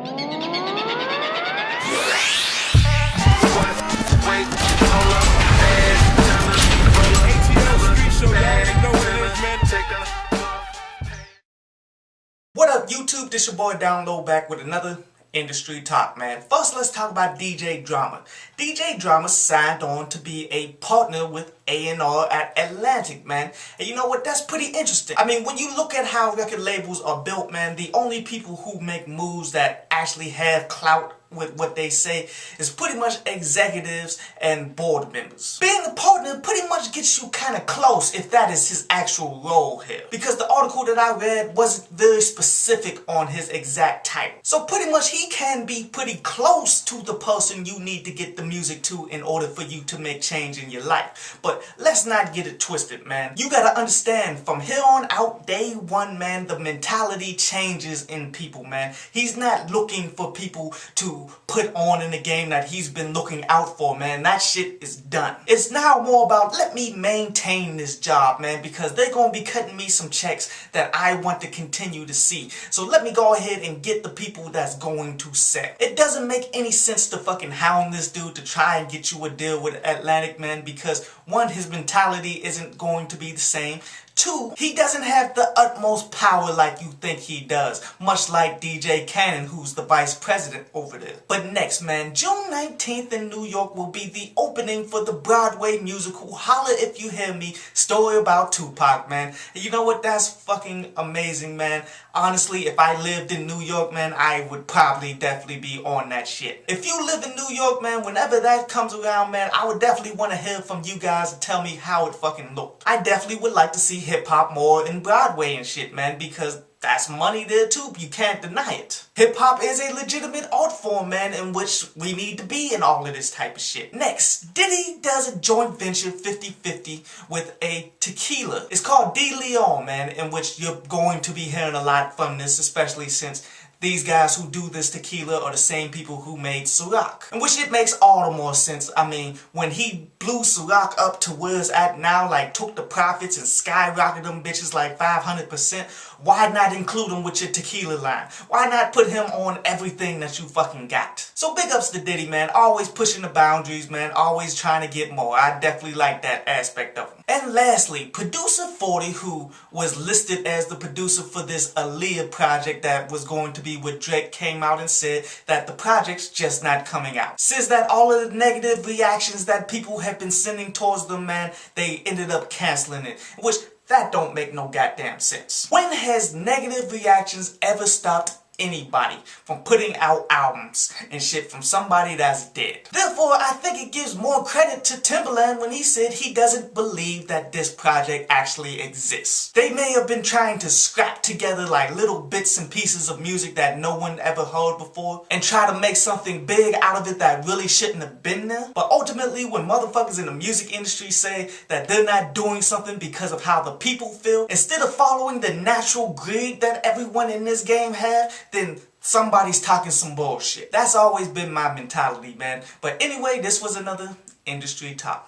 What up, YouTube? This your boy Download back with another industry talk, man. First, let's talk about DJ Drama. DJ Drama signed on to be a partner with A&R at Atlantic, man. And you know what? That's pretty interesting. I mean, when you look at how record labels are built, man, the only people who make moves that actually have clout with what they say is pretty much executives and board members. Being a partner pretty much gets you kind of close if that is his actual role here, because the article that I read wasn't very specific on his exact title. So pretty much he can be pretty close to the person you need to get the music to in order for you to make change in your life. But let's not get it twisted, man. You gotta understand, from here on out, day one, man, the mentality changes in people, man. He's not looking for people to put on in the game that he's been looking out for, man. That shit is done. It's now more about, let me maintain this job, man, because they're gonna be cutting me some checks that I want to continue to see. So let me go ahead and get the people that's going to sell. It doesn't make any sense to fucking hound this dude to try and get you a deal with Atlantic, man, because one, his mentality isn't going to be the same. Two, he doesn't have the utmost power like you think he does, much like DJ Cannon, who's the vice president over there. But next, man, June 19th in New York will be the opening for the Broadway musical Holla If You Hear Me, story about Tupac, man. And you know what? That's fucking amazing, man. Honestly, if I lived in New York, man, I would probably definitely be on that shit. If you live in New York, man, whenever that comes around, man, I would definitely want to hear from you guys and tell me how it fucking looked. I definitely would like to see hip-hop more in Broadway and shit, man, because that's money there too, you can't deny it. Hip-hop is a legitimate art form, man, in which we need to be in all of this type of shit. Next, Diddy does a joint venture 50-50 with a Tequila. It's called De Leon, man, in which you're going to be hearing a lot from this, especially since these guys who do this tequila are the same people who made Ciroc. In which it makes all the more sense. I mean, when he blew Ciroc up to where it's at now, like took the profits and skyrocketed them bitches like 500%, why not include him with your tequila line? Why not put him on everything that you fucking got? So big ups to Diddy, man. Always pushing the boundaries, man. Always trying to get more. I definitely like that aspect of him. And lastly, producer 40, who was listed as the producer for this Aaliyah project that was going to be with Drake, came out and said that the project's just not coming out. Says that all of the negative reactions that people have been sending towards them, man, they ended up canceling it. Which, that don't make no goddamn sense. When has negative reactions ever stopped anybody from putting out albums and shit from somebody that's dead? Therefore, I think it gives more credit to Timbaland when he said he doesn't believe that this project actually exists. They may have been trying to scrap together like little bits and pieces of music that no one ever heard before and try to make something big out of it that really shouldn't have been there. But ultimately, when motherfuckers in the music industry say that they're not doing something because of how the people feel, instead of following the natural greed that everyone in this game have, then somebody's talking some bullshit. That's always been my mentality, man. But anyway, this was another industry talk.